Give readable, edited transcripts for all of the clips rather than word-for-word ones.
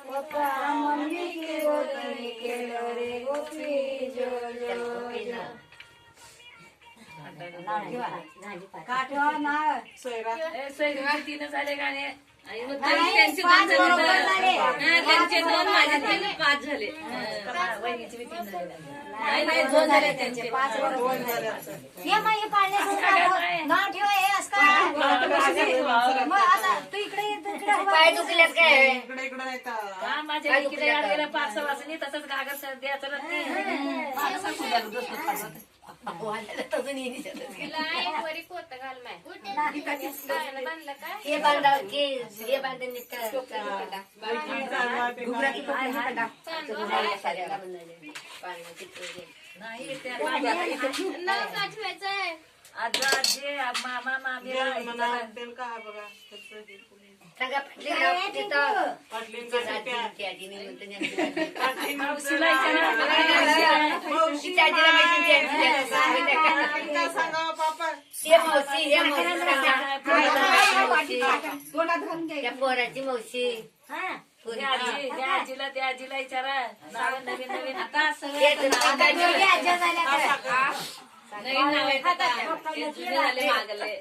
Papa mummy की गोदनी केलं रे गोपी जो जो जो काठवा ना सोयराचे 3 झाले गाणे आणि मग त्यांचे 5 झाले. त्यांचे 2 माझे 5 झाले. वहिनीचे 3 झाले. नाही 2 झाले त्यांचे 5 बरोबर झाले. हे माई पाळण्याचं नाव ठेव हे असं का मग आता तू इकडे पाय दुखल्यात काय इकडे इकडे नाही का का माझ्या इकडे गेला 5 वाजता तसंच गागर द्यायचं नाही. हे बांधा हे बांधून नाही आजी आजी मामा मामी तेल का बघा सांगा पापा पोराची मौशी आजीला त्या आजीला विचारा नवीन नवीन आता नवीन नाव आहे झाले मागले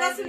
मागून